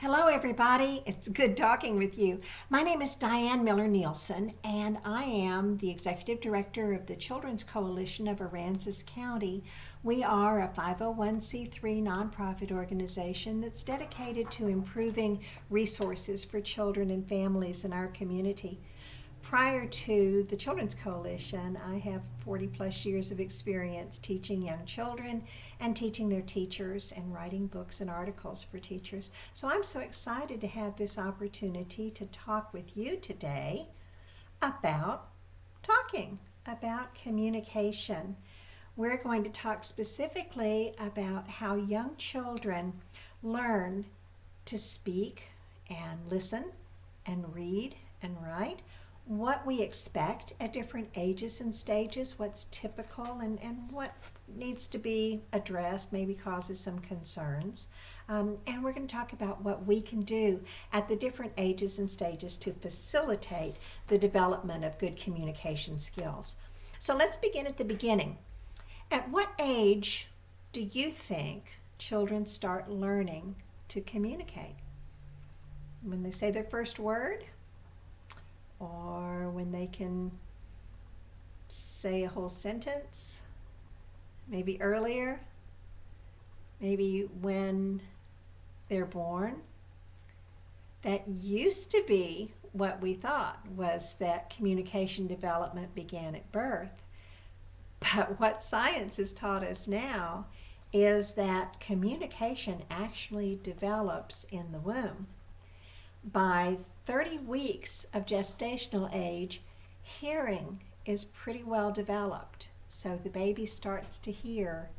Hello, everybody. It's good talking with you. My name is Diane Miller Nielsen, and I am the Executive Director of the Children's Coalition of Aransas County. We are a 501c3 nonprofit organization that's dedicated to improving resources for children and families in our community. Prior to the Children's Coalition, I have 40 plus years of experience teaching young children and teaching their teachers and writing books and articles for teachers. So I'm so excited to have this opportunity to talk with you today about about communication. We're going to talk specifically about how young children learn to speak and listen and read and write, what we expect at different ages and stages, what's typical and what needs to be addressed, maybe causes some concerns. And we're going to talk about what we can do at the different ages and stages to facilitate the development of good communication skills. So let's begin at the beginning. At what age do you think children start learning to communicate? When they say their first word? Or when they can say a whole sentence, maybe earlier, maybe when they're born. That used to be what we thought, was that communication development began at birth. But what science has taught us now is that communication actually develops in the womb. By 30 weeks of gestational age, hearing is pretty well developed. So the baby starts to hear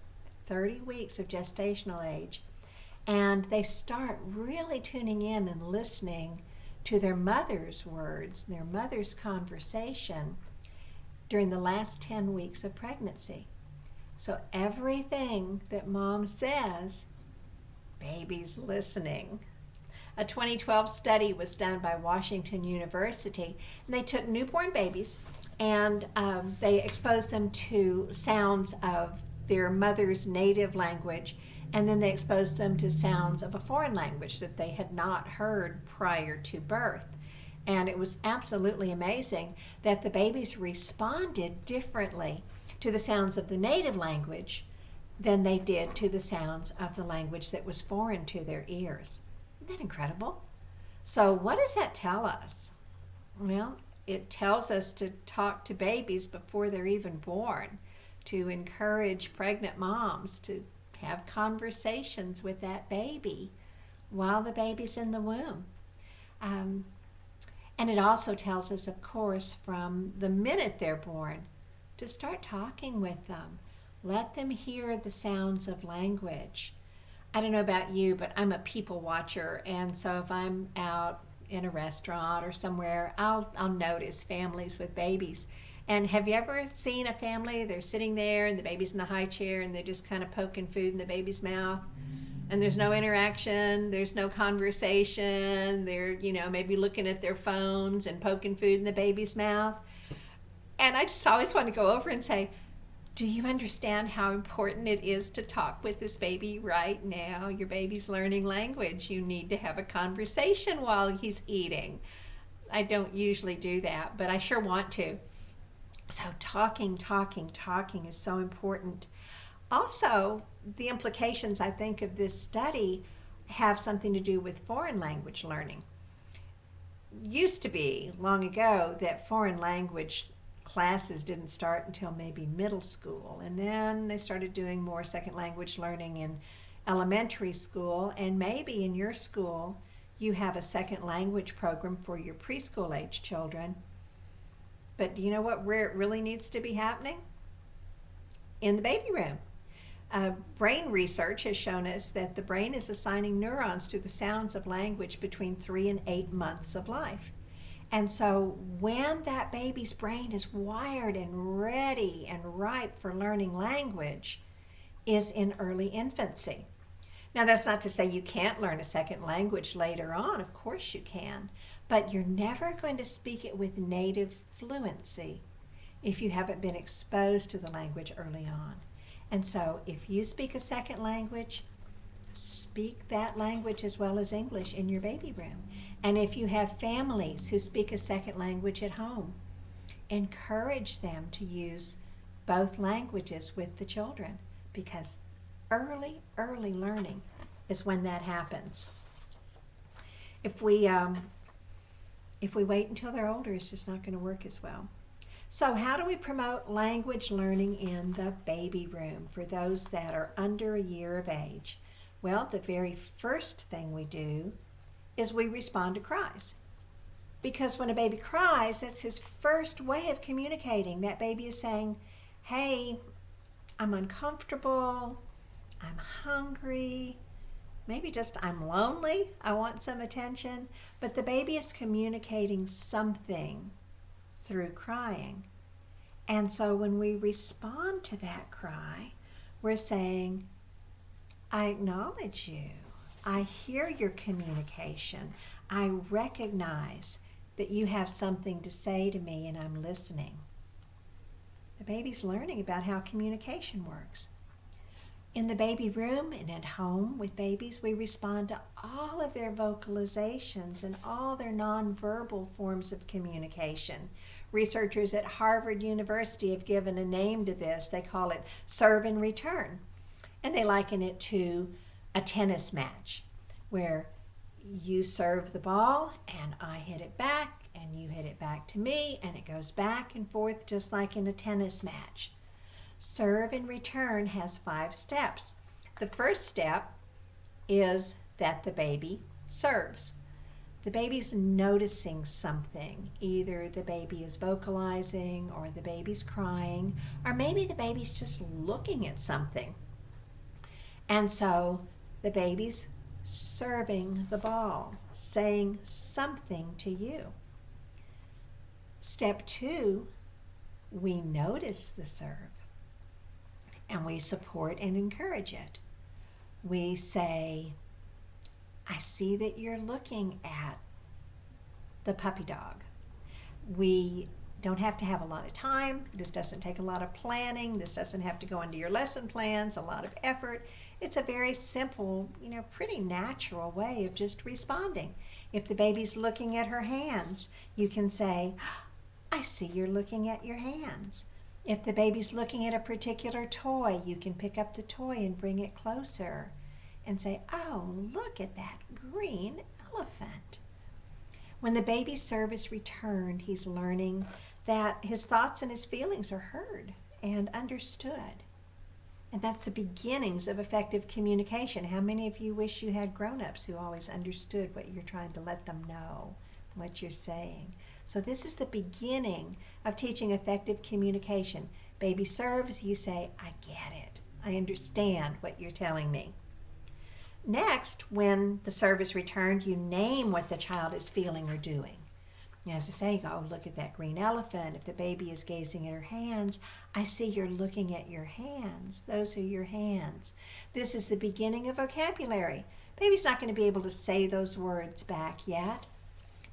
30 weeks of gestational age, and they start really tuning in and listening to their mother's words, their mother's conversation during the last 10 weeks of pregnancy. So everything that mom says, baby's listening. A 2012 study was done by Washington University, and they took newborn babies and they exposed them to sounds of their mother's native language, and then they exposed them to sounds of a foreign language that they had not heard prior to birth. And it was absolutely amazing that the babies responded differently to the sounds of the native language than they did to the sounds of the language that was foreign to their ears. Isn't that incredible? So what does that tell us? Well, it tells us to talk to babies before they're even born, to encourage pregnant moms to have conversations with that baby while the baby's in the womb. And it also tells us, of course, from the minute they're born, to start talking with them. Let them hear the sounds of language. I don't know about you, but I'm a people watcher, and so if I'm out in a restaurant or somewhere, I'll notice families with babies. And have you ever seen a family, they're sitting there and the baby's in the high chair and they're just kind of poking food in the baby's mouth, and there's no interaction, there's no conversation, they're, maybe looking at their phones and poking food in the baby's mouth. And I just always want to go over and say, do you understand how important it is to talk with this baby right now? Your baby's learning language. You need to have a conversation while he's eating. I don't usually do that, but I sure want to. So talking is so important. Also, the implications, I think, of this study have something to do with foreign language learning. Used to be, long ago, that foreign language classes didn't start until maybe middle school, and then they started doing more second language learning in elementary school, and maybe in your school you have a second language program for your preschool age children. But do you know where it really needs to be happening? In the baby room. Brain research has shown us that the brain is assigning neurons to the sounds of language between 3 and 8 months of life. And so when that baby's brain is wired and ready and ripe for learning language is in early infancy. Now, that's not to say you can't learn a second language later on. Of course you can. But you're never going to speak it with native fluency if you haven't been exposed to the language early on. And so if you speak a second language, speak that language as well as English in your baby room. And if you have families who speak a second language at home, encourage them to use both languages with the children, because early learning is when that happens. If we wait until they're older, it's just not going to work as well. So how do we promote language learning in the baby room for those that are under a year of age? Well, the very first thing we do is we respond to cries. Because when a baby cries, that's his first way of communicating. That baby is saying, hey, I'm uncomfortable, I'm hungry, maybe just I'm lonely, I want some attention. But the baby is communicating something through crying. And so when we respond to that cry, we're saying, I acknowledge you. I hear your communication. I recognize that you have something to say to me and I'm listening. The baby's learning about how communication works. In the baby room and at home with babies, we respond to all of their vocalizations and all their nonverbal forms of communication. Researchers at Harvard University have given a name to this. They call it serve and return. And they liken it to a tennis match where you serve the ball and I hit it back and you hit it back to me, and it goes back and forth just like in a tennis match. Serve and return has 5 steps. The first step is that the baby serves. The baby's noticing something. Either the baby is vocalizing, or the baby's crying, or maybe the baby's just looking at something. And so the baby's serving the ball, saying something to you. Step 2, we notice the serve and we support and encourage it. We say, I see that you're looking at the puppy dog. We don't have to have a lot of time. This doesn't take a lot of planning. This doesn't have to go into your lesson plans, a lot of effort. It's a very simple, pretty natural way of just responding. If the baby's looking at her hands, you can say, I see you're looking at your hands. If the baby's looking at a particular toy, you can pick up the toy and bring it closer and say, oh, look at that green elephant. When the baby's serve is returned, he's learning that his thoughts and his feelings are heard and understood. And that's the beginnings of effective communication. How many of you wish you had grown-ups who always understood what you're trying to let them know, what you're saying? So this is the beginning of teaching effective communication. Baby serves, you say, I get it. I understand what you're telling me. Next, when the serve is returned, you name what the child is feeling or doing. As I say, you go, oh, look at that green elephant. If the baby is gazing at her hands, I see you're looking at your hands. Those are your hands. This is the beginning of vocabulary. Baby's not going to be able to say those words back yet,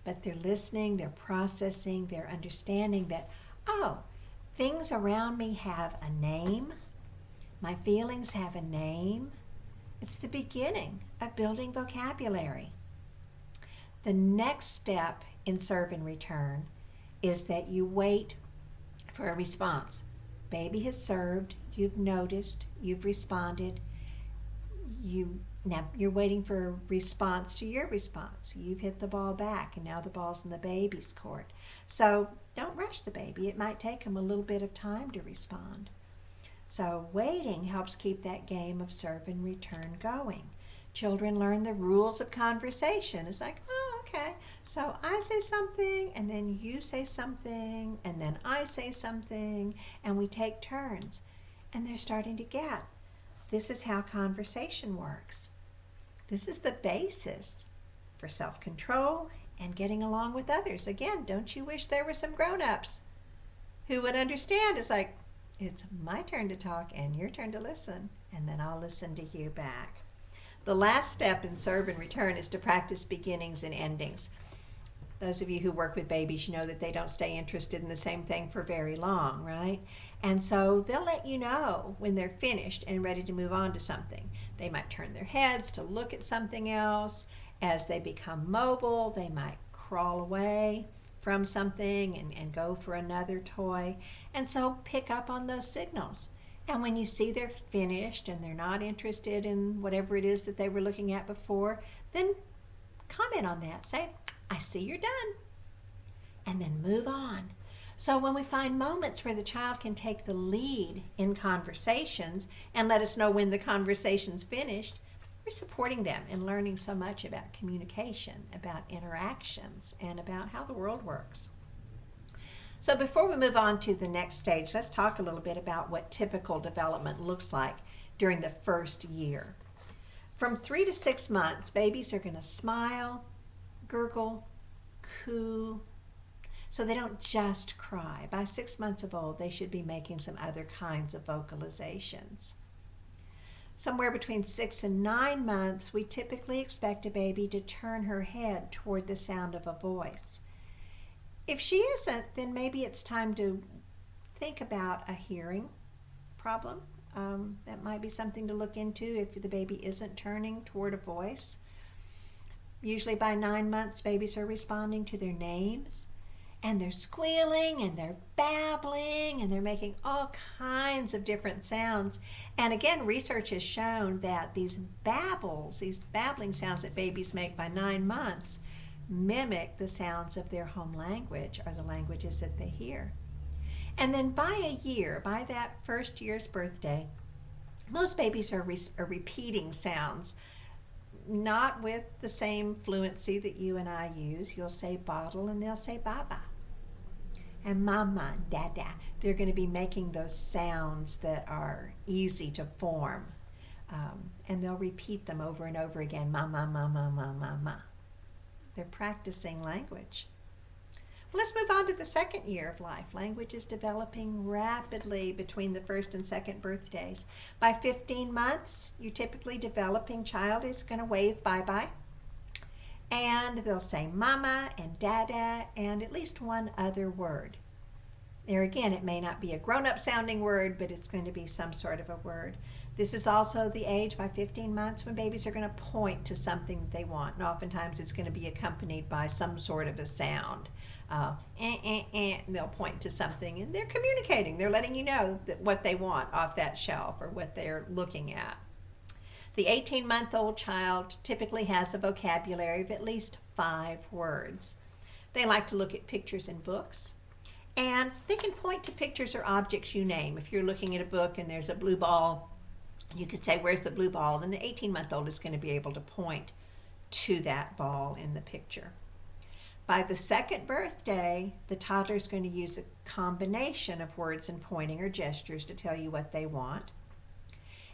but they're listening, they're processing, they're understanding that, oh, things around me have a name. My feelings have a name. It's the beginning of building vocabulary. The next step in serve and return is that you wait for a response. Baby has served, you've noticed, you've responded. Now you're waiting for a response to your response. You've hit the ball back and now the ball's in the baby's court. So don't rush the baby. It might take him a little bit of time to respond. So waiting helps keep that game of serve and return going. Children learn the rules of conversation. It's like, oh, okay, so I say something, and then you say something, and then I say something, and we take turns. And they're starting to get, this is how conversation works. This is the basis for self-control and getting along with others. Again, don't you wish there were some grown-ups who would understand? It's like, it's my turn to talk and your turn to listen, and then I'll listen to you back. The last step in serve and return is to practice beginnings and endings. Those of you who work with babies, you know that they don't stay interested in the same thing for very long, right? And so they'll let you know when they're finished and ready to move on to something. They might turn their heads to look at something else. As they become mobile, they might crawl away from something and go for another toy. And so pick up on those signals. And when you see they're finished and they're not interested in whatever it is that they were looking at before, then comment on that. Say, I see you're done. And then move on. So when we find moments where the child can take the lead in conversations and let us know when the conversation's finished, we're supporting them in learning so much about communication, about interactions, and about how the world works. So before we move on to the next stage, let's talk a little bit about what typical development looks like during the first year. From 3 to 6 months, babies are going to smile, gurgle, coo, so they don't just cry. By 6 months of old, they should be making some other kinds of vocalizations. Somewhere between 6 and 9 months, we typically expect a baby to turn her head toward the sound of a voice. If she isn't, then maybe it's time to think about a hearing problem. That might be something to look into if the baby isn't turning toward a voice. Usually by 9 months, babies are responding to their names, and they're squealing and they're babbling and they're making all kinds of different sounds. And again, research has shown that these babbling sounds that babies make by 9 months mimic the sounds of their home language or the languages that they hear. And then by a year, by that first year's birthday, most babies are repeating sounds, not with the same fluency that you and I use. You'll say bottle and they'll say baba. And mama, dada. They're going to be making those sounds that are easy to form. And they'll repeat them over and over again. Mama, mama, mama, mama. They're practicing language. Well, let's move on to the second year of life. Language is developing rapidly between the first and second birthdays. By 15 months, your typically developing child is going to wave bye-bye. And they'll say mama and dada and at least one other word. There again, it may not be a grown-up sounding word, but it's going to be some sort of a word. This is also the age by 15 months when babies are going to point to something that they want. And oftentimes it's going to be accompanied by some sort of a sound. And they'll point to something and they're communicating. They're letting you know that what they want off that shelf or what they're looking at. The 18-month-old child typically has a vocabulary of at least 5 words. They like to look at pictures in books. And they can point to pictures or objects you name. If you're looking at a book and there's a blue ball, you could say, where's the blue ball? And the 18-month-old is going to be able to point to that ball in the picture. By the second birthday, the toddler is going to use a combination of words and pointing or gestures to tell you what they want.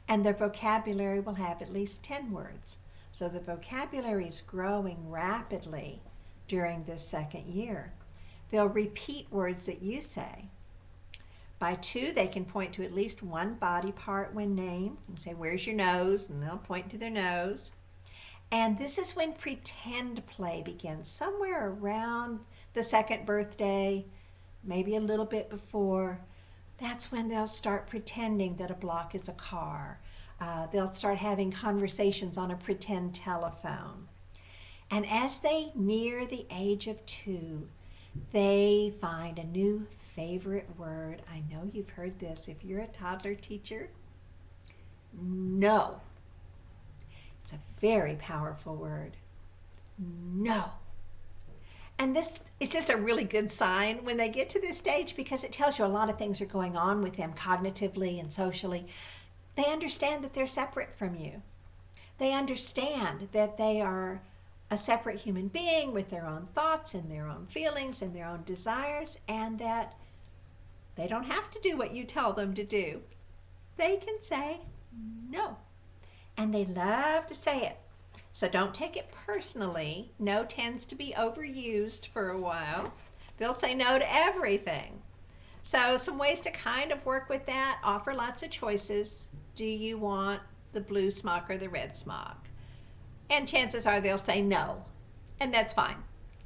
And their vocabulary will have at least 10 words. So the vocabulary is growing rapidly during this second year. They'll repeat words that you say. By 2, they can point to at least one body part when named. You can say, where's your nose? And they'll point to their nose. And this is when pretend play begins, somewhere around the second birthday, maybe a little bit before. That's when they'll start pretending that a block is a car. They'll start having conversations on a pretend telephone. And as they near the age of 2, they find a new favorite word. I know you've heard this. If you're a toddler teacher, no. It's a very powerful word. No. And this is just a really good sign when they get to this stage because it tells you a lot of things are going on with them cognitively and socially. They understand that they're separate from you. They understand that they are a separate human being with their own thoughts and their own feelings and their own desires, and that they don't have to do what you tell them to do. They can say no. And they love to say it. So don't take it personally. No tends to be overused for a while. They'll say no to everything. So some ways to kind of work with that, offer lots of choices. Do you want the blue smock or the red smock? And chances are they'll say no. And that's fine.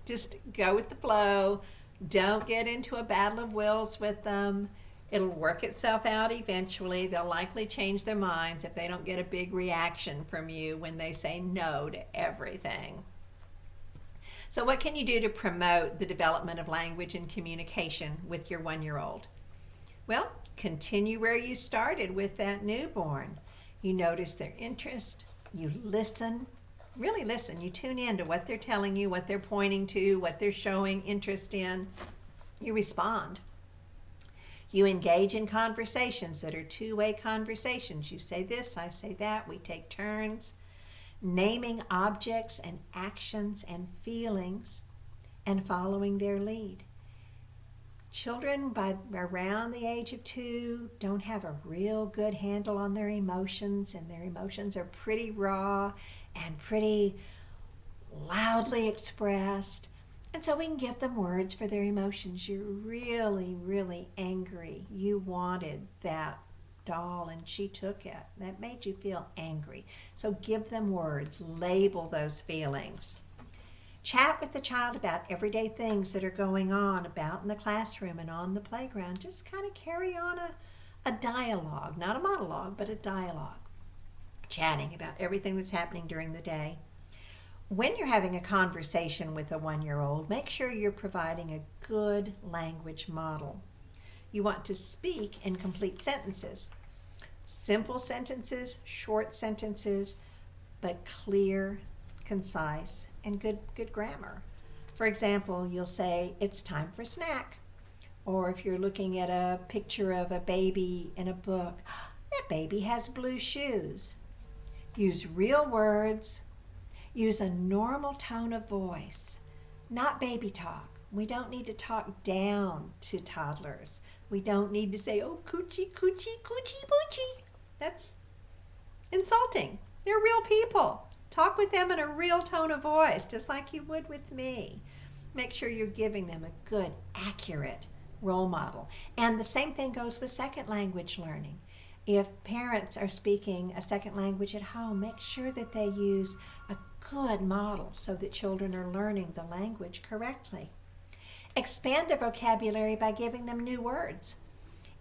Just go with the flow. Don't get into a battle of wills with them. It'll work itself out eventually. They'll likely change their minds if they don't get a big reaction from you when they say no to everything. So, what can you do to promote the development of language and communication with your 1-year-old? Well, continue where you started with that newborn. You notice their interest, you listen, really listen. You tune in to what they're telling you, what they're pointing to, what they're showing interest in. You respond. You engage in conversations that are two-way conversations. You say this, I say that, we take turns. Naming objects and actions and feelings and following their lead. Children by around the age of 2 don't have a real good handle on their emotions, and their emotions are pretty raw and pretty loudly expressed. And so we can give them words for their emotions. You're really, really angry. You wanted that doll and she took it. That made you feel angry. So give them words. Label those feelings. Chat with the child about everyday things that are going on about in the classroom and on the playground. Just kind of carry on a dialogue, not a monologue, but a dialogue. Chatting about everything that's happening during the day. When you're having a conversation with a 1-year-old, make sure you're providing a good language model. You want to speak in complete sentences. Simple sentences, short sentences, but clear, concise, and good grammar. For example, you'll say, it's time for snack. Or if you're looking at a picture of a baby in a book, that baby has blue shoes. Use real words. Use a normal tone of voice, not baby talk. We don't need to talk down to toddlers. We don't need to say, oh, coochie, coochie, coochie, poochie. That's insulting. They're real people. Talk with them in a real tone of voice, just like you would with me. Make sure you're giving them a good, accurate role model. And the same thing goes with second language learning. If parents are speaking a second language at home, make sure that they use a good model so that children are learning the language correctly. Expand their vocabulary by giving them new words.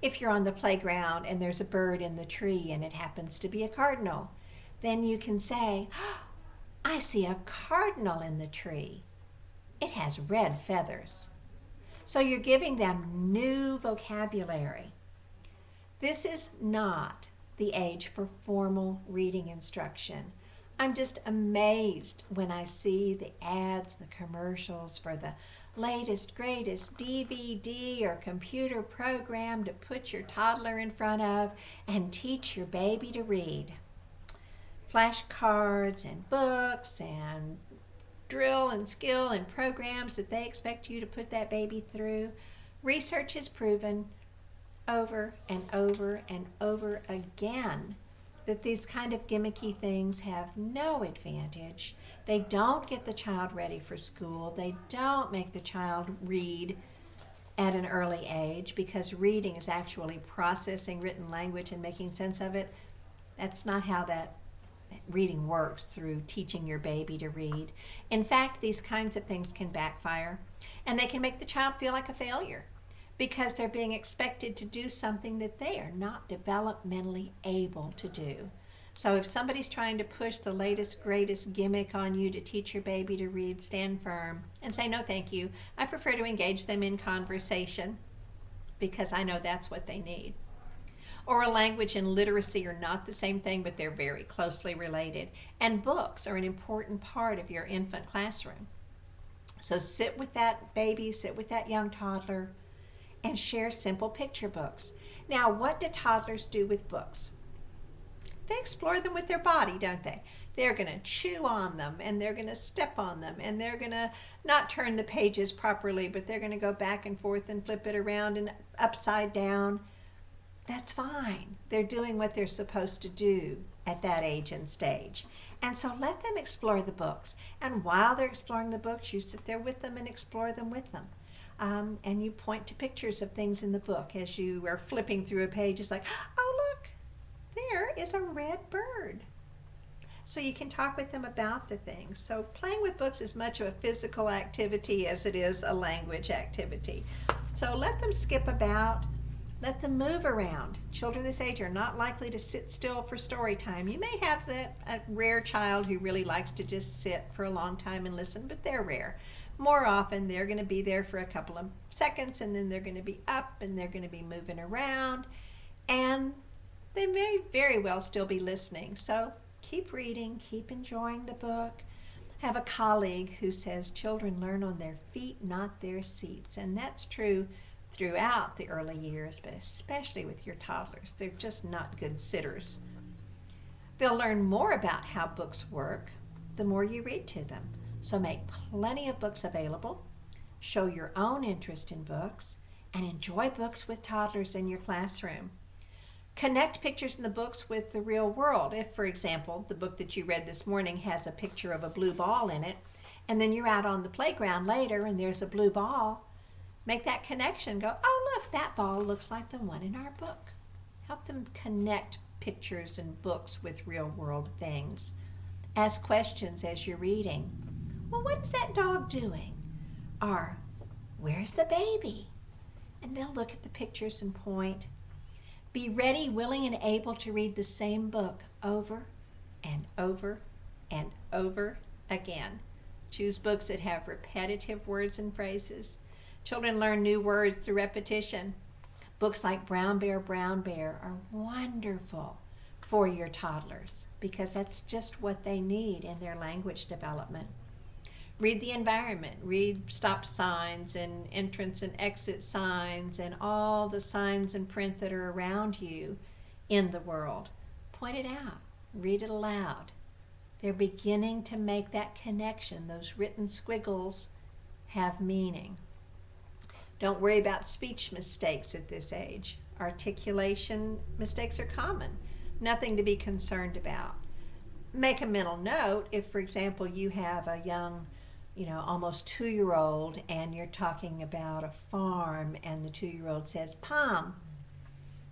If you're on the playground and there's a bird in the tree and it happens to be a cardinal, then you can say, oh, I see a cardinal in the tree. It has red feathers. So you're giving them new vocabulary. This is not the age for formal reading instruction. I'm just amazed when I see the ads, the commercials for the latest, greatest DVD or computer program to put your toddler in front of and teach your baby to read. Flashcards and books and drill and skill and programs that they expect you to put that baby through. Research has proven over and over and over again that these kind of gimmicky things have no advantage. They don't get the child ready for school. They don't make the child read at an early age, because reading is actually processing written language and making sense of it. That's not how that reading works, through teaching your baby to read. In fact, these kinds of things can backfire, and they can make the child feel like a failure because they're being expected to do something that they are not developmentally able to do. So if somebody's trying to push the latest, greatest gimmick on you to teach your baby to read, stand firm and say, no, thank you. I prefer to engage them in conversation because I know that's what they need. Oral language and literacy are not the same thing, but they're very closely related. And books are an important part of your infant classroom. So sit with that baby, sit with that young toddler, and share simple picture books. Now, what do toddlers do with books? They explore them with their body, don't they? They're going to chew on them, and they're going to step on them, and they're going to not turn the pages properly, but they're going to go back and forth and flip it around and upside down. That's fine. They're doing what they're supposed to do at that age and stage. And so let them explore the books. And while they're exploring the books, you sit there with them and explore them with them. And you point to pictures of things in the book as you are flipping through a page. It's like, oh, look, there is a red bird. So you can talk with them about the things. So playing with books is much of a physical activity as it is a language activity. So let them skip about. Let them move around. Children this age are not likely to sit still for story time. You may have a rare child who really likes to just sit for a long time and listen, but they're rare. More often, they're going to be there for a couple of seconds, and then they're going to be up and they're going to be moving around, and they may very well still be listening. So keep reading, keep enjoying the book. I have a colleague who says children learn on their feet, not their seats, and that's true throughout the early years, but especially with your toddlers. They're just not good sitters. They'll learn more about how books work the more you read to them. So make plenty of books available, show your own interest in books, and enjoy books with toddlers in your classroom. Connect pictures in the books with the real world. If, for example, the book that you read this morning has a picture of a blue ball in it, and then you're out on the playground later and there's a blue ball, make that connection. Go, oh, look, that ball looks like the one in our book. Help them connect pictures and books with real world things. Ask questions as you're reading. Well, what is that dog doing? Or, where's the baby? And they'll look at the pictures and point. Be ready, willing, and able to read the same book over and over and over again. Choose books that have repetitive words and phrases. Children learn new words through repetition. Books like Brown Bear, Brown Bear are wonderful for your toddlers because that's just what they need in their language development. Read the environment. Read stop signs and entrance and exit signs and all the signs and print that are around you in the world. Point it out. Read it aloud. They're beginning to make that connection. Those written squiggles have meaning. Don't worry about speech mistakes at this age. Articulation mistakes are common. Nothing to be concerned about. Make a mental note if, for example, you have a young, almost 2-year-old and you're talking about a farm and the 2-year-old says, "Palm."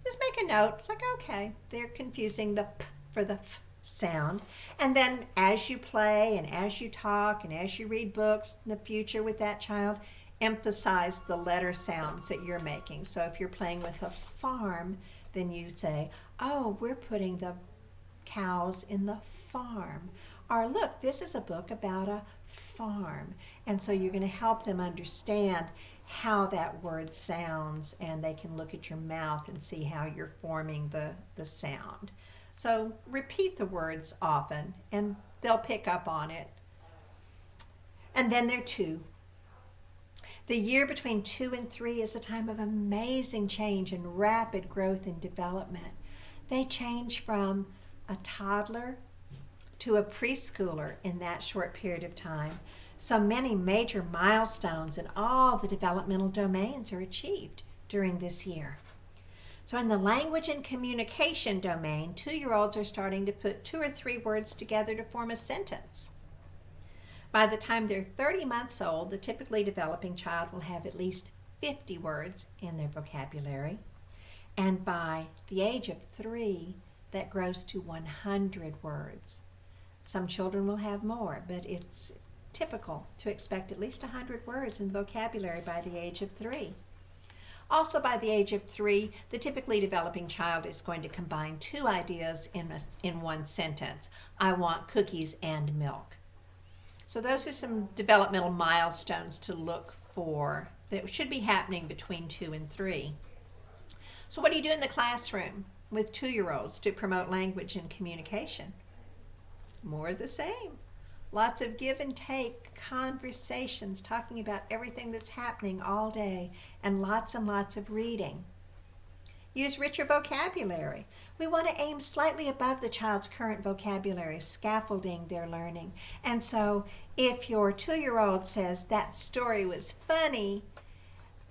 Just make a note. It's like, okay, they're confusing the p for the f sound. And then as you play and as you talk and as you read books in the future with that child, emphasize the letter sounds that you're making. So if you're playing with a farm, then you say, oh, we're putting the cows in the farm. Or look, this is a book about a farm. And so you're going to help them understand how that word sounds, and they can look at your mouth and see how you're forming the sound. So repeat the words often, and they'll pick up on it. And then they're 2. The year between 2 and 3 is a time of amazing change and rapid growth and development. They change from a toddler to a preschooler in that short period of time. So many major milestones in all the developmental domains are achieved during this year. So in the language and communication domain, 2-year-olds are starting to put 2 or 3 words together to form a sentence. By the time they're 30 months old, the typically developing child will have at least 50 words in their vocabulary. And by the age of 3, that grows to 100 words. Some children will have more, but it's typical to expect at least 100 words in the vocabulary by the age of 3. Also, by the age of 3, the typically developing child is going to combine 2 ideas in one sentence. I want cookies and milk. So those are some developmental milestones to look for that should be happening between 2 and 3. So what do you do in the classroom with 2-year-olds to promote language and communication? More of the same. Lots of give and take conversations, talking about everything that's happening all day, and lots of reading. Use richer vocabulary. We want to aim slightly above the child's current vocabulary, scaffolding their learning. And so if your 2-year-old says that story was funny,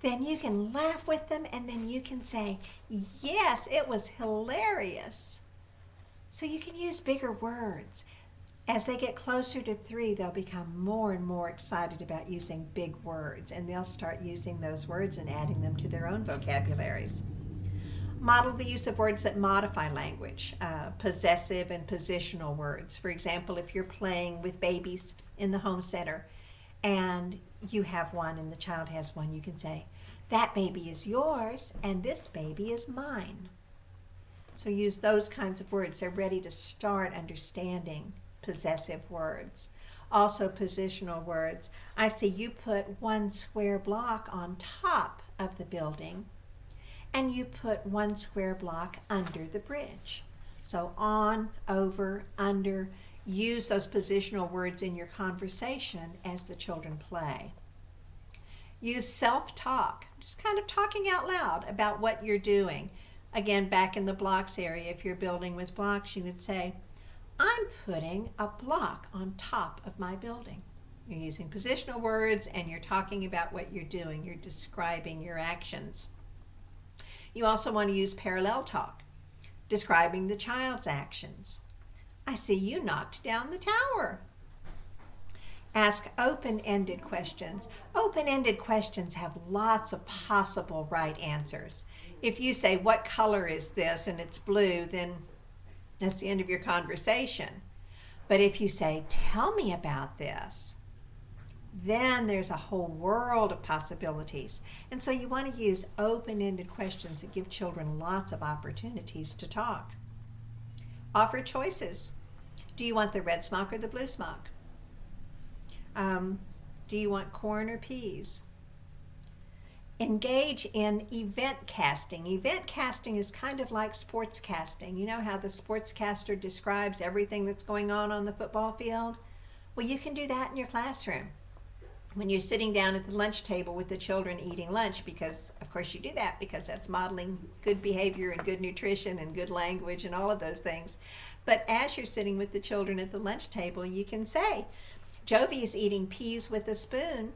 then you can laugh with them and then you can say, yes, it was hilarious. So you can use bigger words. As they get closer to 3, they'll become more and more excited about using big words, and they'll start using those words and adding them to their own vocabularies. Model the use of words that modify language, possessive and positional words. For example, if you're playing with babies in the home center and you have one and the child has one, you can say, That baby is yours, and this baby is mine. So use those kinds of words. They're ready to start understanding possessive words. Also positional words. I see you put one square block on top of the building, and you put one square block under the bridge. So on, over, under. Use those positional words in your conversation as the children play. Use self-talk, just kind of talking out loud about what you're doing. Again, back in the blocks area, if you're building with blocks, you would say, I'm putting a block on top of my building. You're using positional words and you're talking about what you're doing. You're describing your actions. You also want to use parallel talk, describing the child's actions. I see you knocked down the tower. Ask open-ended questions. Open-ended questions have lots of possible right answers. If you say, what color is this, and it's blue, then that's the end of your conversation. But if you say, tell me about this, then there's a whole world of possibilities. And so you want to use open-ended questions that give children lots of opportunities to talk. Offer choices. Do you want the red smock or the blue smock? Do you want corn or peas? Engage in event casting. Event casting is kind of like sports casting. You know how the sportscaster describes everything that's going on the football field? Well, you can do that in your classroom. When you're sitting down at the lunch table with the children eating lunch, because of course you do that because that's modeling good behavior and good nutrition and good language and all of those things. But as you're sitting with the children at the lunch table, you can say, Jovi is eating peas with a spoon.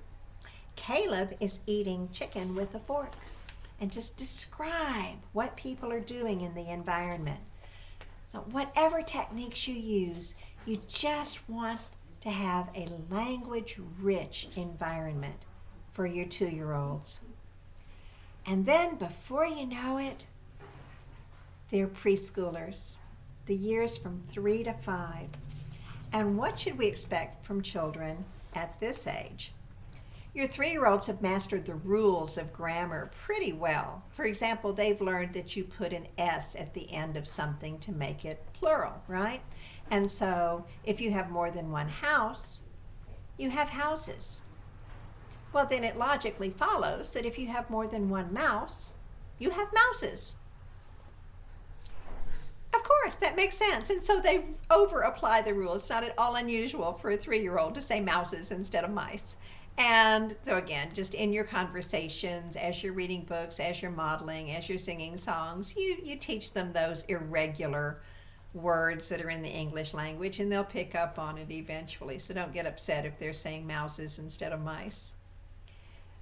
Caleb is eating chicken with a fork. And just describe what people are doing in the environment. So whatever techniques you use, you just want to have a language-rich environment for your 2-year-olds. And then before you know it, they're preschoolers, the years from 3 to 5. And what should we expect from children at this age? Your 3-year-olds have mastered the rules of grammar pretty well. For example, they've learned that you put an S at the end of something to make it plural, right? And so if you have more than one house, you have houses. Well, then it logically follows that if you have more than one mouse, you have mouses. Of course, that makes sense. And so they over-apply the rule. It's not at all unusual for a 3-year-old to say mouses instead of mice. And so again, just in your conversations, as you're reading books, as you're modeling, as you're singing songs, you teach them those irregular words that are in the English language, and they'll pick up on it eventually. So don't get upset if they're saying mouses instead of mice.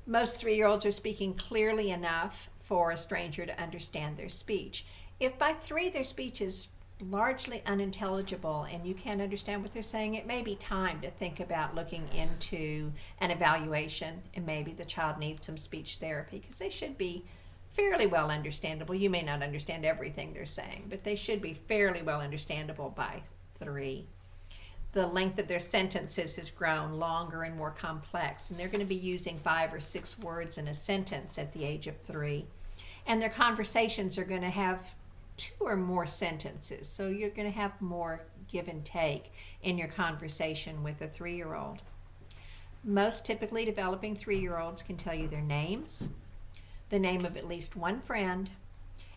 Most 3-year-olds are speaking clearly enough for a stranger to understand their speech. If by 3 their speech is largely unintelligible and you can't understand what they're saying, it may be time to think about looking into an evaluation, and maybe the child needs some speech therapy because they should be fairly well understandable. You may not understand everything they're saying, but they should be fairly well understandable by 3. The length of their sentences has grown longer and more complex, and they're going to be using 5 or 6 words in a sentence at the age of 3. And their conversations are going to have 2 or more sentences, so you're going to have more give and take in your conversation with a 3-year-old. Most typically developing 3-year-olds can tell you their names, the name of at least one friend,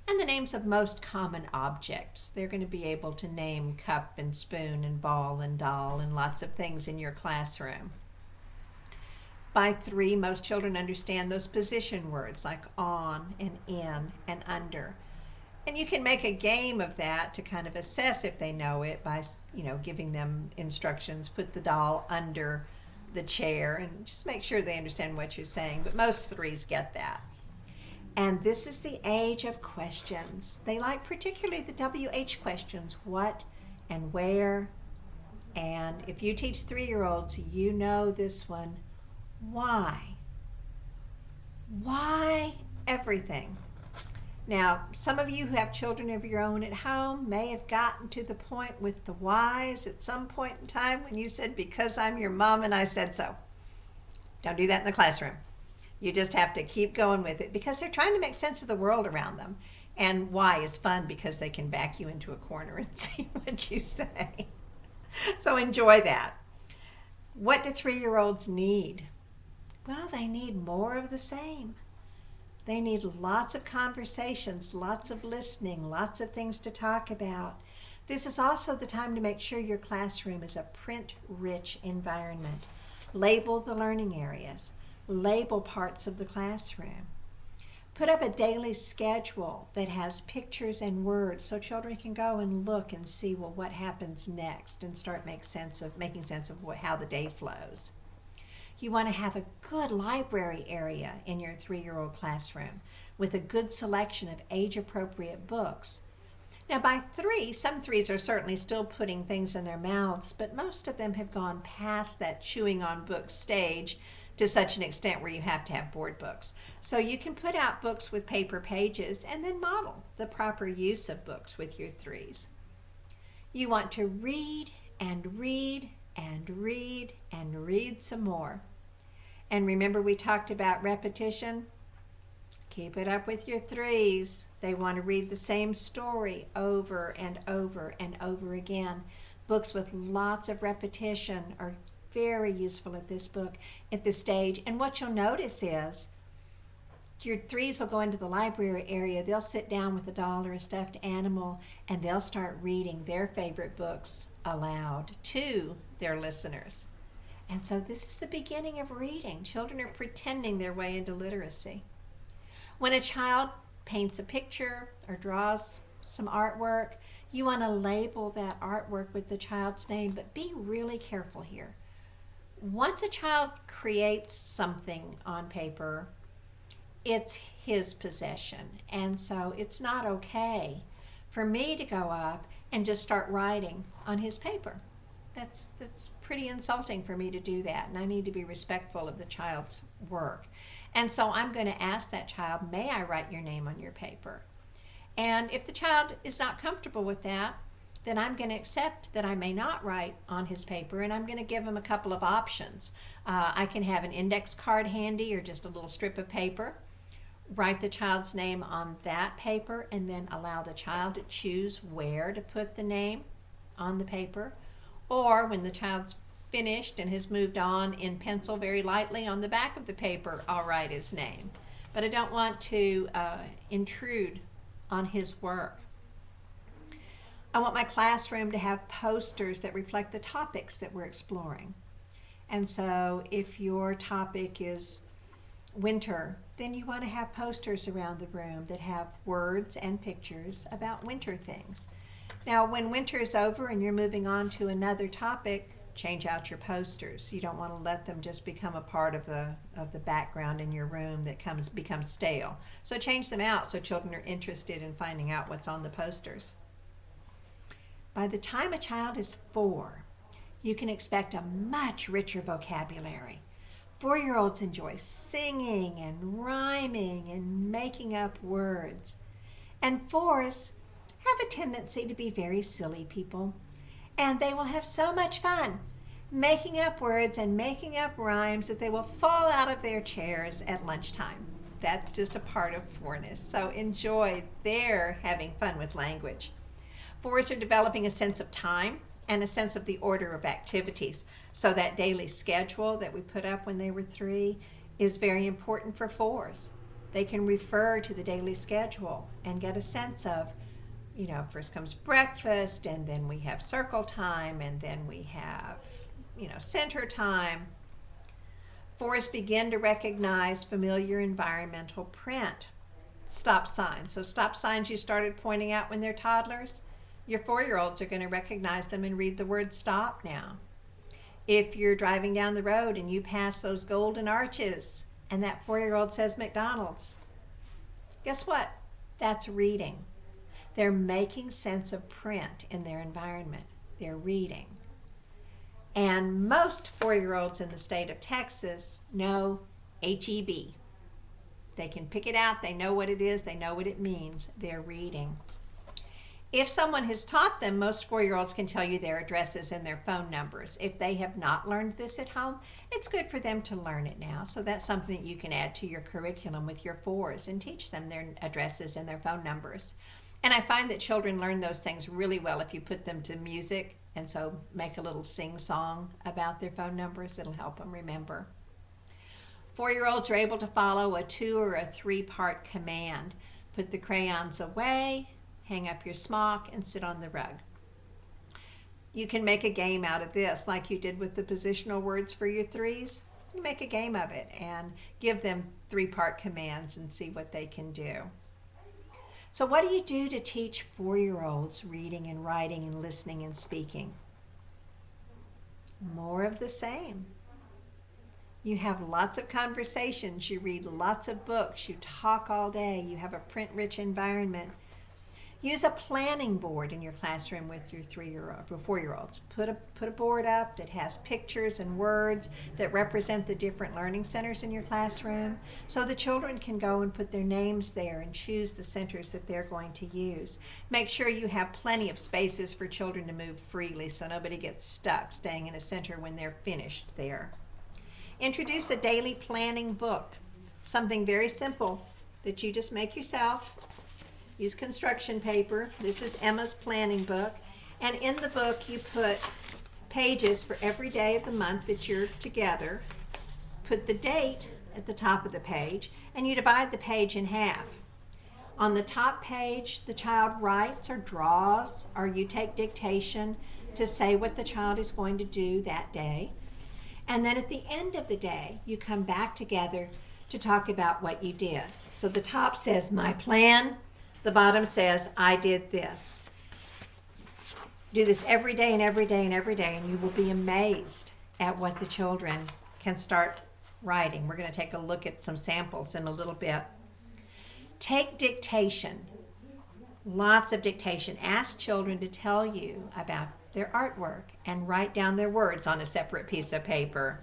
and the names of most common objects. They're going to be able to name cup and spoon and ball and doll and lots of things in your classroom. By 3, most children understand those position words like on and in and under. And you can make a game of that to kind of assess if they know it by, giving them instructions, put the doll under the chair, and just make sure they understand what you're saying. But most 3s get that. And this is the age of questions. They like particularly the WH questions, what and where. And if you teach 3-year-olds, you know this one, why? Why everything? Now, some of you who have children of your own at home may have gotten to the point with the whys at some point in time when you said, because I'm your mom and I said so. Don't do that in the classroom. You just have to keep going with it because they're trying to make sense of the world around them. And why is fun because they can back you into a corner and see what you say. So enjoy that. What do 3-year-olds need? Well, they need more of the same. They need lots of conversations, lots of listening, lots of things to talk about. This is also the time to make sure your classroom is a print-rich environment. Label the learning areas. Label parts of the classroom. Put up a daily schedule that has pictures and words so children can go and look and see, well, what happens next and start making sense of how the day flows. You want to have a good library area in your 3-year-old classroom with a good selection of age-appropriate books. Now by 3, some 3s are certainly still putting things in their mouths, but most of them have gone past that chewing on books stage to such an extent where you have to have board books. So you can put out books with paper pages and then model the proper use of books with your 3s. You want to read and read and read and read some more. And remember we talked about repetition? Keep it up with your 3s. They want to read the same story over and over and over again. Books with lots of repetition are very useful at this stage. And what you'll notice is your 3s will go into the library area. They'll sit down with a doll or a stuffed animal and they'll start reading their favorite books aloud to their listeners. And so this is the beginning of reading. Children are pretending their way into literacy. When a child paints a picture or draws some artwork, you want to label that artwork with the child's name, but be really careful here. Once a child creates something on paper, it's his possession. And so it's not okay for me to go up and just start writing on his paper. That's pretty insulting for me to do that, and I need to be respectful of the child's work. And so I'm going to ask that child, may I write your name on your paper? And if the child is not comfortable with that, then I'm going to accept that I may not write on his paper, and I'm going to give him a couple of options. I can have an index card handy or just a little strip of paper, write the child's name on that paper, and then allow the child to choose where to put the name on the paper. Or when the child's finished and has moved on, in pencil very lightly on the back of the paper, I'll write his name. But I don't want to intrude on his work. I want my classroom to have posters that reflect the topics that we're exploring. And so if your topic is winter, then you want to have posters around the room that have words and pictures about winter things. Now, when winter is over and you're moving on to another topic, change out your posters. You don't want to let them just become a part of the background in your room that becomes stale. So change them out so children are interested in finding out what's on the posters. By the time a child is 4, you can expect a much richer vocabulary. 4-year-olds enjoy singing and rhyming and making up words. And 4s have a tendency to be very silly people. And they will have so much fun making up words and making up rhymes that they will fall out of their chairs at lunchtime. That's just a part of 4ness. So enjoy their having fun with language. 4s are developing a sense of time and a sense of the order of activities. So that daily schedule that we put up when they were 3 is very important for 4s. They can refer to the daily schedule and get a sense of, first comes breakfast, and then we have circle time, and then we have, center time. 4s begin to recognize familiar environmental print. Stop signs. So stop signs you started pointing out when they're toddlers, your 4-year-olds are going to recognize them and read the word stop now. If you're driving down the road and you pass those golden arches and that 4-year-old says McDonald's, guess what? That's reading. They're making sense of print in their environment. They're reading. And most 4-year-olds in the state of Texas know HEB. They can pick it out. They know what it is. They know what it means. They're reading. If someone has taught them, most 4-year-olds can tell you their addresses and their phone numbers. If they have not learned this at home, it's good for them to learn it now. So that's something that you can add to your curriculum with your 4s and teach them their addresses and their phone numbers. And I find that children learn those things really well if you put them to music, and so make a little sing-song about their phone numbers. It'll help them remember. 4-year-olds are able to follow a 2 or a 3-part command. Put the crayons away, hang up your smock, and sit on the rug. You can make a game out of this, like you did with the positional words for your 3s. You make a game of it and give them 3-part commands and see what they can do. So what do you do to teach 4-year-olds reading and writing and listening and speaking? More of the same. You have lots of conversations, you read lots of books, you talk all day, you have a print-rich environment. Use a planning board in your classroom with your 4-year-olds. Put a board up that has pictures and words that represent the different learning centers in your classroom, so the children can go and put their names there and choose the centers that they're going to use. Make sure you have plenty of spaces for children to move freely so nobody gets stuck staying in a center when they're finished there. Introduce a daily planning book, something very simple that you just make yourself. Use construction paper. This is Emma's planning book. And in the book, you put pages for every day of the month that you're together. Put the date at the top of the page, and you divide the page in half. On the top page, the child writes or draws, or you take dictation to say what the child is going to do that day. And then at the end of the day, you come back together to talk about what you did. So the top says, my plan. The bottom says, I did this. Do this every day and every day and every day, and you will be amazed at what the children can start writing. We're going to take a look at some samples in a little bit. Take dictation. Lots of dictation. Ask children to tell you about their artwork and write down their words on a separate piece of paper.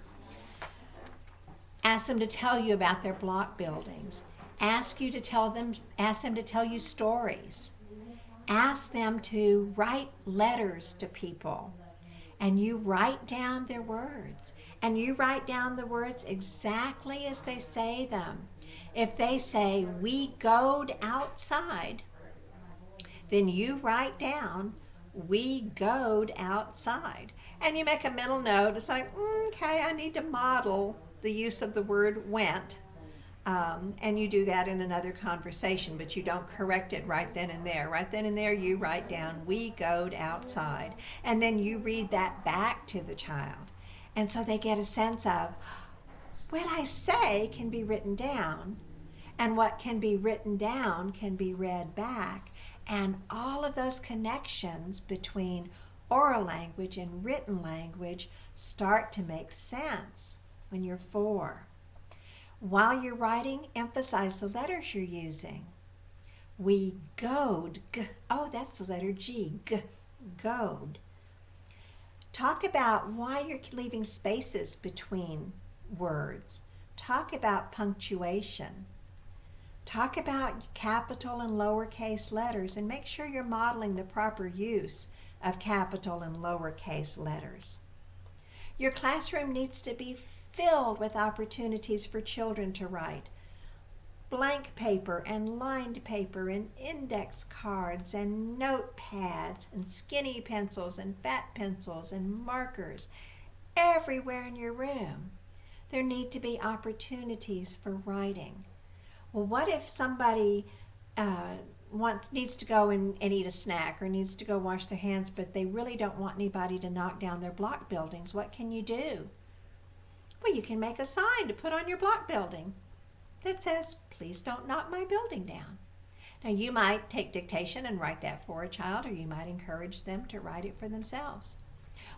Ask them to tell you about their block buildings. Ask them to tell you stories. Ask them to write letters to people. And you write down their words. And you write down the words exactly as they say them. If they say, we goed outside, then you write down, we goed outside. And you make a mental note. It's like, okay, I need to model the use of the word went. And you do that in another conversation, but you don't correct it right then and there. Right then and there, you write down, we goed outside. And then you read that back to the child. And so they get a sense of what I say can be written down, and what can be written down can be read back. And all of those connections between oral language and written language start to make sense when you're 4. While you're writing, emphasize the letters you're using. We goed, g. Oh, that's the letter G, g, goed. Talk about why you're leaving spaces between words. Talk about punctuation. Talk about capital and lowercase letters, and make sure you're modeling the proper use of capital and lowercase letters. Your classroom needs to be filled with opportunities for children to write. Blank paper and lined paper and index cards and notepads and skinny pencils and fat pencils and markers everywhere in your room. There need to be opportunities for writing. Well, what if somebody needs to go and eat a snack or needs to go wash their hands, but they really don't want anybody to knock down their block buildings? What can you do? Well, you can make a sign to put on your block building that says, please don't knock my building down. Now, you might take dictation and write that for a child, or you might encourage them to write it for themselves.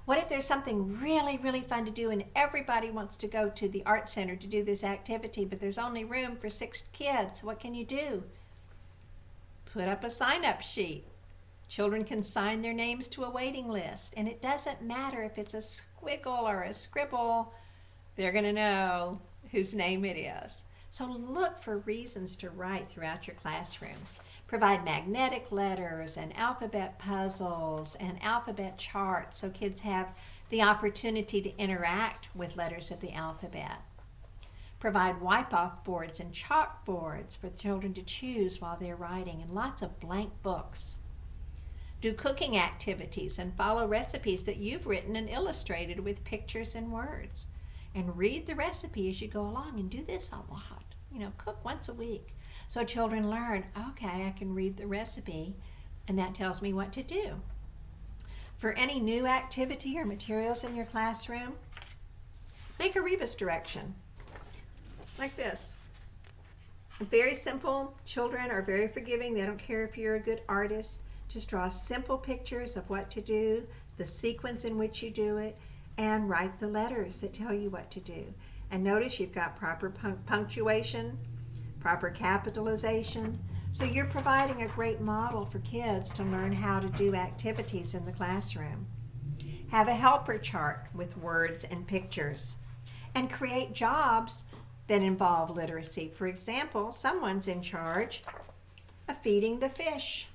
What if there's something really, really fun to do and everybody wants to go to the art center to do this activity, but there's only room for 6 kids? What can you do? Put up a sign-up sheet. Children can sign their names to a waiting list, and it doesn't matter if it's a squiggle or a scribble. They're going to know whose name it is. So look for reasons to write throughout your classroom. Provide magnetic letters and alphabet puzzles and alphabet charts so kids have the opportunity to interact with letters of the alphabet. Provide wipe-off boards and chalkboards for the children to choose while they're writing, and lots of blank books. Do cooking activities and follow recipes that you've written and illustrated with pictures and words. And read the recipe as you go along, and do this a lot. Cook once a week so children learn, okay, I can read the recipe and that tells me what to do. For any new activity or materials in your classroom, make a rebus direction like this. Very simple. Children are very forgiving. They don't care if you're a good artist. Just draw simple pictures of what to do, the sequence in which you do it, and write the letters that tell you what to do. And notice you've got proper punctuation, proper capitalization. So you're providing a great model for kids to learn how to do activities in the classroom. Have a helper chart with words and pictures. And create jobs that involve literacy. For example, someone's in charge of feeding the fish.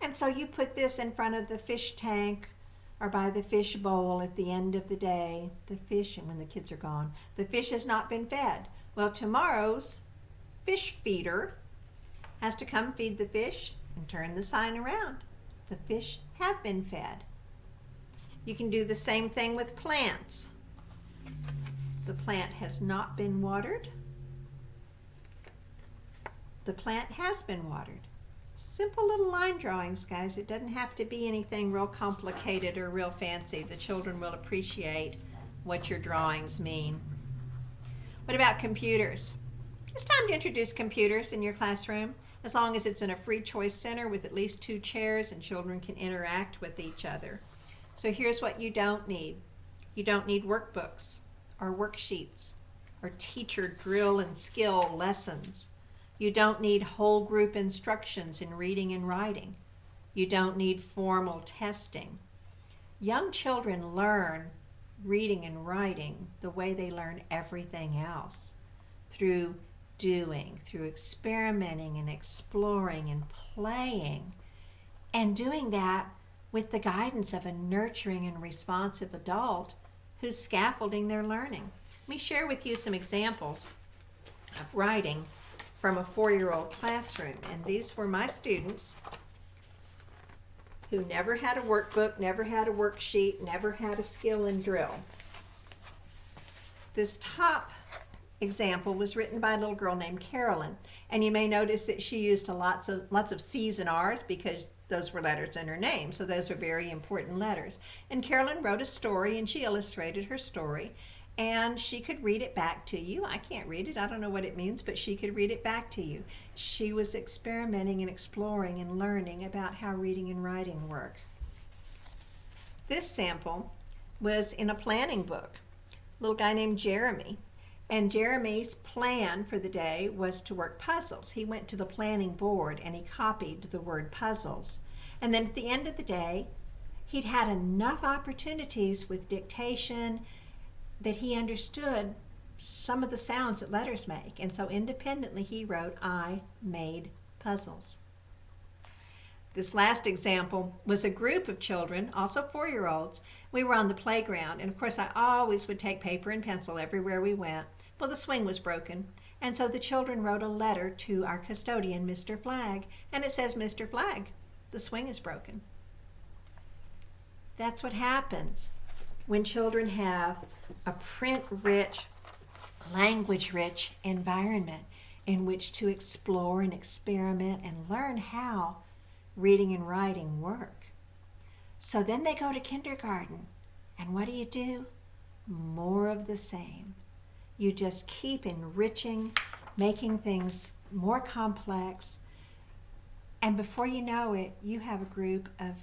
And so you put this in front of the fish tank or by the fish bowl at the end of the day. The fish, and when the kids are gone, the fish has not been fed. Well, tomorrow's fish feeder has to come feed the fish and turn the sign around. The fish have been fed. You can do the same thing with plants. The plant has not been watered. The plant has been watered. Simple little line drawings, guys. It doesn't have to be anything real complicated or real fancy. The children will appreciate what your drawings mean. What about computers? It's time to introduce computers in your classroom, as long as it's in a free choice center with at least 2 chairs and children can interact with each other. So here's what you don't need. You don't need workbooks or worksheets or teacher drill and skill lessons. You don't need whole group instructions in reading and writing. You don't need formal testing. Young children learn reading and writing the way they learn everything else, through doing, through experimenting and exploring and playing, and doing that with the guidance of a nurturing and responsive adult who's scaffolding their learning. Let me share with you some examples of writing from a 4-year-old classroom. And these were my students who never had a workbook, never had a worksheet, never had a skill and drill. This top example was written by a little girl named Carolyn. And you may notice that she used lots of C's and R's because those were letters in her name. So those were very important letters. And Carolyn wrote a story and she illustrated her story. And she could read it back to you. I can't read it. I don't know what it means, but she could read it back to you. She was experimenting and exploring and learning about how reading and writing work. This sample was in a planning book. A little guy named Jeremy. And Jeremy's plan for the day was to work puzzles. He went to the planning board and he copied the word puzzles. And then at the end of the day, he'd had enough opportunities with dictation that he understood some of the sounds that letters make. And so independently he wrote, I made puzzles. This last example was a group of children, also 4-year-olds. We were on the playground, and of course I always would take paper and pencil everywhere we went. Well, the swing was broken, and so the children wrote a letter to our custodian, Mr. Flagg, and it says, Mr. Flagg, the swing is broken. That's what happens when children have a print-rich, language-rich environment in which to explore and experiment and learn how reading and writing work. So then they go to kindergarten, and what do? More of the same. You just keep enriching, making things more complex, and before you know it, you have a group of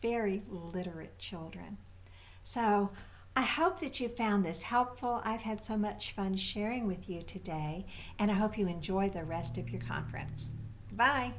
very literate children. So I hope that you found this helpful. I've had so much fun sharing with you today, and I hope you enjoy the rest of your conference. Bye.